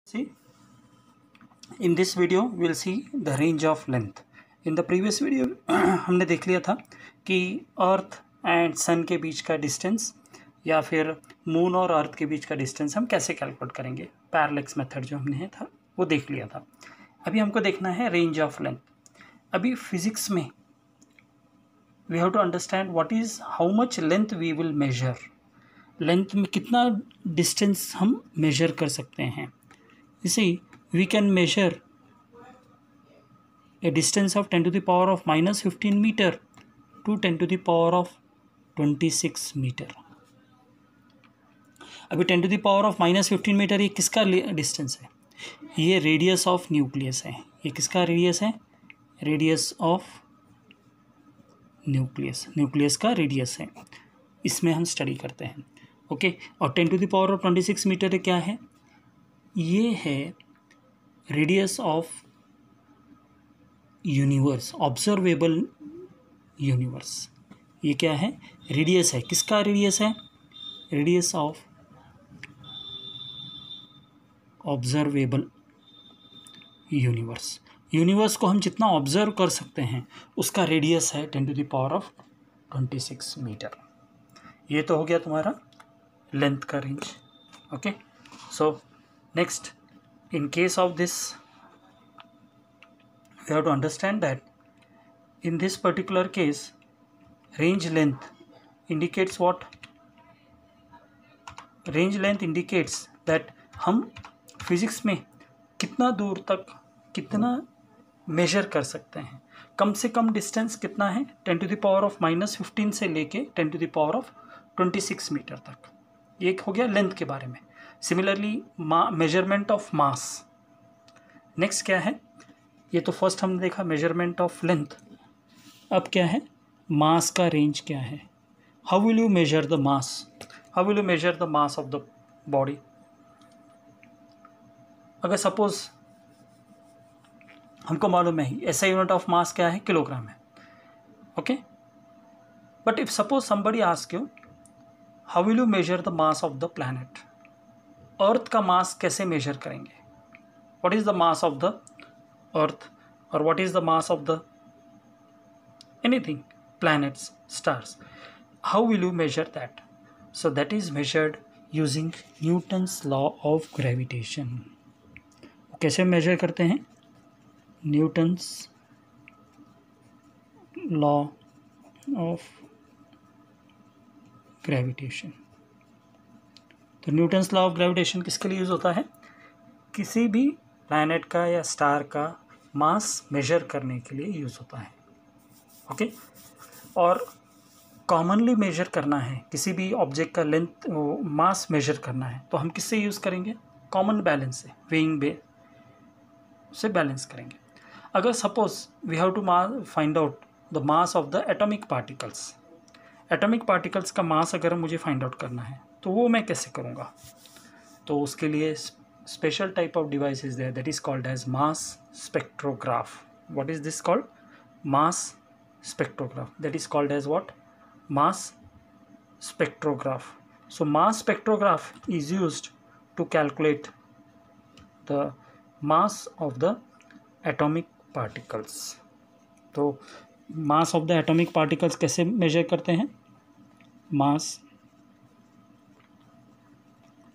See, in this video we'll see the range of length. In the previous video हमने देख लिया था कि अर्थ एंड सन के बीच का डिस्टेंस या फिर मून और अर्थ के बीच का डिस्टेंस हम कैसे कैलकुलेट करेंगे। पैरेलैक्स मेथड जो हमने था वो देख लिया था। अभी हमको देखना है रेंज ऑफ लेंथ। अभी फिजिक्स में we have to understand what is how much length we will measure. Length में कितना डिस्टेंस हम मेजर कर सकते हैं। You see, we can measure a distance of 10 to the power of minus 15 meter to 10 to the power of 26 meter. अभी 10 to the power of minus 15 metre ये किसका distance है? ये रेडियस ऑफ न्यूक्लियस है। ये किसका रेडियस है? Radius of nucleus, nucleus का रेडियस है। इसमें हम स्टडी करते हैं। ओके, और 10 to the power of 26 metre क्या है? ये है radius of universe, observable universe. ये क्या है? रेडियस है। किसका रेडियस है? Radius of observable universe. Universe को हम जितना ऑब्जर्व कर सकते हैं उसका रेडियस है 10 to the power of 26 metre. ये तो हो गया तुम्हारा लेंथ का range. Okay, so next, in case of this, we have to understand that in this particular case, range length indicates what? Range length indicates that हम physics में कितना दूर तक कितना मेजर कर सकते हैं। कम से कम डिस्टेंस कितना है? 10 to the power of minus 15 से लेके 10 to the power of 26 metre तक। ये हो गया लेंथ के बारे में। Similarly measurement of mass. Next क्या है? ये तो फर्स्ट हमने देखा मेजरमेंट ऑफ लेंथ। अब क्या है? मास का रेंज क्या है? How will you measure the mass? How will you measure the mass of the body? अगर सपोज हमको मालूम है ऐसा यूनिट ऑफ मास क्या है? किलोग्राम है। Okay, but if suppose somebody ask you how will you measure the mass of the planet? Earth का mass कैसे मेजर करेंगे? What is the mass of the earth और what is the mass of the anything, planets, stars? How will you measure that? So that is measured using Newton's law of gravitation. कैसे measure करते हैं? Newton's law of gravitation. तो Newton's law of gravitation किसके लिए use होता है? किसी भी प्लैनेट का या स्टार का मास मेजर करने के लिए यूज़ होता है। ओके, और कॉमनली मेजर करना है किसी भी ऑब्जेक्ट का लेंथ मास मेजर करना है तो हम किससे यूज़ करेंगे? कॉमन बैलेंस से, वेइंग से बैलेंस करेंगे। अगर suppose we have to find out the mass of the atomic particles, atomic particles का मास अगर मुझे फाइंड आउट करना है तो वो मैं कैसे करूँगा? तो उसके लिए special type of device is there that is called as mass spectrograph. What is this called? Mass spectrograph. That is called as what? Mass spectrograph. So mass spectrograph is used to calculate the mass of the atomic particles. तो mass of the atomic particles कैसे measure करते हैं? Mass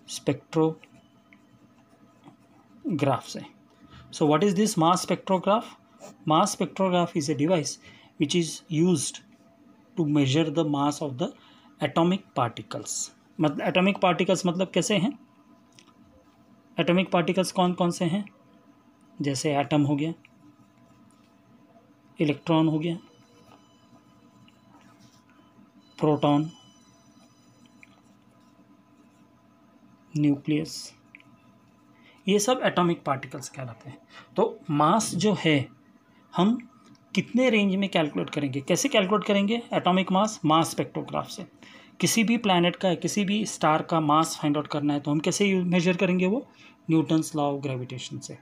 spectrograph से। So what is this mass spectrograph? Mass spectrograph is a device which is used to measure the mass of the atomic particles. मतलब atomic particles मतलब कैसे हैं? Atomic particles कौन कौन से हैं? जैसे एटम हो गया, इलेक्ट्रॉन हो गया, प्रोटॉन, न्यूक्लियस, ये सब एटॉमिक पार्टिकल्स कहलाते हैं। तो मास जो है हम कितने रेंज में कैलकुलेट करेंगे? कैसे कैलकुलेट करेंगे एटॉमिक मास? मास स्पेक्ट्रोग्राफ से। किसी भी प्लैनेट का, किसी भी स्टार का मास फाइंड आउट करना है तो हम कैसे मेजर करेंगे? वो न्यूटन्स लॉ ऑफ ग्रेविटेशन से।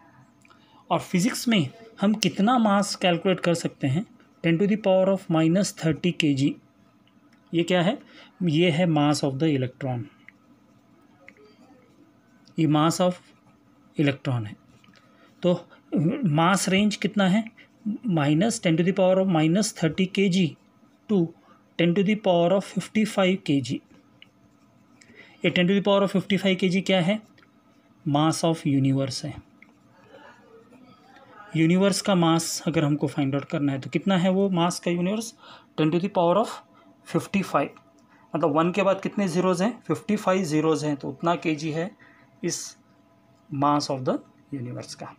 और फिजिक्स में हम कितना मास कैलकुलेट कर सकते हैं? 10 to the power of minus 30 kg। ये क्या है? ये है मास ऑफ द इलेक्ट्रॉन। ये मास ऑफ इलेक्ट्रॉन है। तो मास रेंज कितना है, -10⁻⁻30 kg टू 10⁻55 kg। ये 10⁻55 kg क्या है, मास ऑफ यूनिवर्स है। यूनिवर्स का मास अगर हमको फाइंड आउट करना है तो कितना है वो मास का यूनिवर्स, 10⁻55। मतलब 1 के बाद कितने ज़ीरोज़ हैं, 55 ज़ीरोज़ हैं, तो उतना kg है इस मास ऑफ द यूनिवर्स का।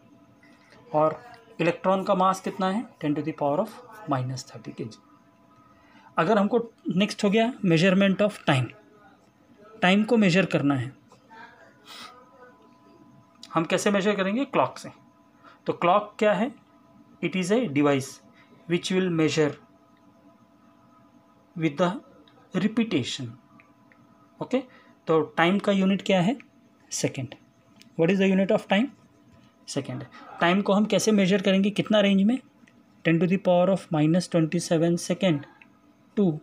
और इलेक्ट्रॉन का मास कितना है, 10⁻⁻30 kg। अगर हमको नेक्स्ट हो गया मेजरमेंट ऑफ टाइम, टाइम को मेजर करना है, हम कैसे मेजर करेंगे, क्लॉक से। तो क्लॉक क्या है, it is a device which will measure with the repetition. Okay, तो टाइम का यूनिट क्या है, second. What is the unit of time, second. Time को हम कैसे मेजर करेंगे, कितना रेंज में, 10⁻⁻27 second to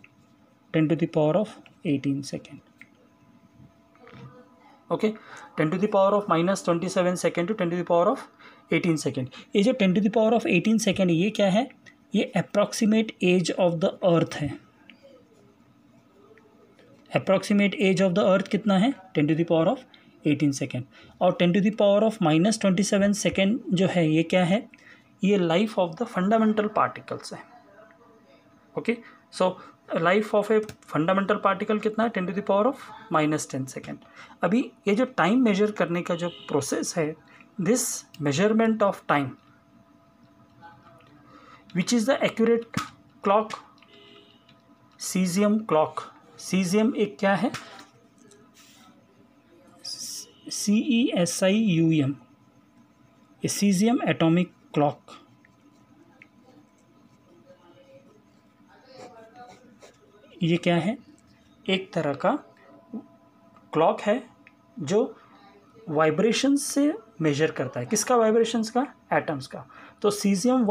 10⁻18 second. Okay, 10⁻⁻27 second to 10⁻18 second. ये जो 10⁻18 सेकेंड ये क्या है, ये approximate age of the earth है। Approximate age of the earth कितना है, 10⁻18 सेकेंड। और 10⁻⁻27 सेकेंड जो है ये क्या है, ये life of the fundamental particles है। Okay, so life of a fundamental particle कितना है, 10⁻⁻10 सेकेंड। अभी ये जो टाइम मेजर करने का जो प्रोसेस है, this measurement of time which is the accurate clock, caesium clock. Caesium एक क्या है, CESIUM, सीजियम एटॉमिक क्लॉक। ये क्या है, एक तरह का क्लॉक है जो वाइब्रेशंस से मेजर करता है, किसका, वाइब्रेशंस का, एटम्स का। तो सीजियम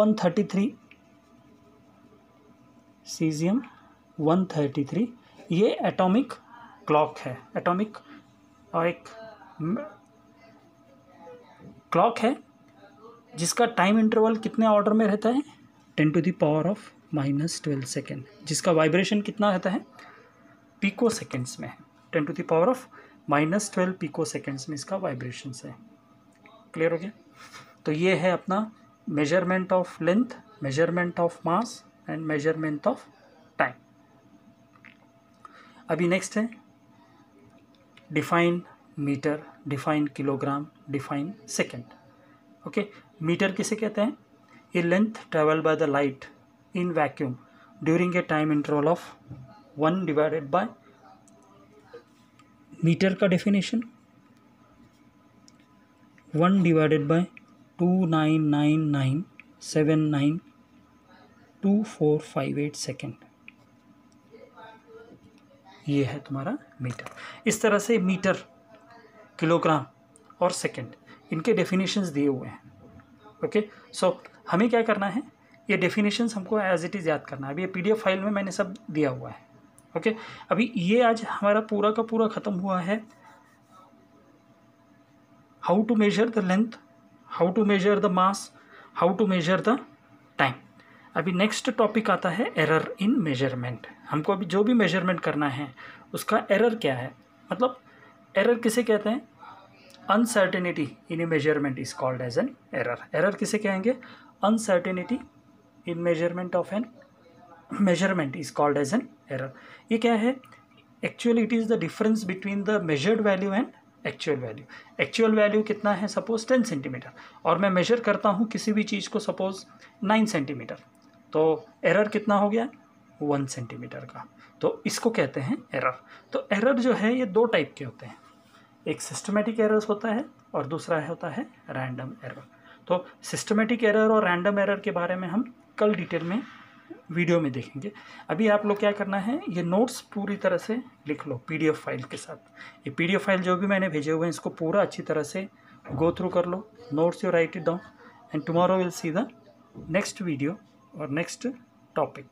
133 ये एटॉमिक क्लॉक है। एटॉमिक और एक क्लॉक है जिसका टाइम इंटरवल कितने ऑर्डर में रहता है, 10⁻⁻12 सेकेंड, जिसका वाइब्रेशन कितना रहता है, पिको सेकेंड्स में है। 10⁻⁻12 पिको सेकेंड्स में इसका वाइब्रेशन है। क्लियर हो गया। तो ये है अपना measurement of length, measurement of mass and measurement of time. अभी नेक्स्ट है define meter, define kilogram, define second. Okay, meter किसे कहते हैं, a length travel by the light in vacuum during a time interval of 1 divided by, meter का definition 1 divided by 299979245 second. ये है तुम्हारा meter. इस तरह से मीटर, किलोग्राम और सेकेंड, इनके डेफिनेशंस दिए हुए हैं। ओके, सो हमें क्या करना है, ये डेफिनेशंस हमको एज इट इज़ याद करना है। अभी ये PDF फाइल में मैंने सब दिया हुआ है। ओके, अभी ये आज हमारा पूरा का पूरा ख़त्म हुआ है, how to measure the length, how to measure the mass, how to measure the time. अभी नेक्स्ट टॉपिक आता है एरर इन मेजरमेंट। हमको अभी जो भी मेजरमेंट करना है उसका एरर क्या है, मतलब एरर किसे कहते हैं, uncertainty in a measurement is called as an error. Error किसे कहेंगे, uncertainty in measurement of an measurement is called as an error. ये क्या है, actually it is the difference between the measured value and actual value. Actual value कितना है, suppose 10 centimetre, और मैं major करता हूँ किसी भी चीज़ को सपोज 9 सेंटीमीटर, तो एरर कितना हो गया, 1 सेंटीमीटर का। तो इसको कहते हैं एरर। तो एरर जो है ये 2 टाइप के होते हैं, एक सिस्टमेटिक एरर्स होता है और दूसरा होता है रैंडम एरर। तो सिस्टमेटिक एरर और रैंडम एरर के बारे में हम कल डिटेल में वीडियो में देखेंगे। अभी आप लोग क्या करना है, ये नोट्स पूरी तरह से लिख लो PDF फाइल के साथ। ये PDF फाइल जो भी मैंने भेजे हुए हैं इसको पूरा अच्छी तरह से गो थ्रू कर लो, notes you write it down, and tomorrow will see the next video और नेक्स्ट टॉपिक।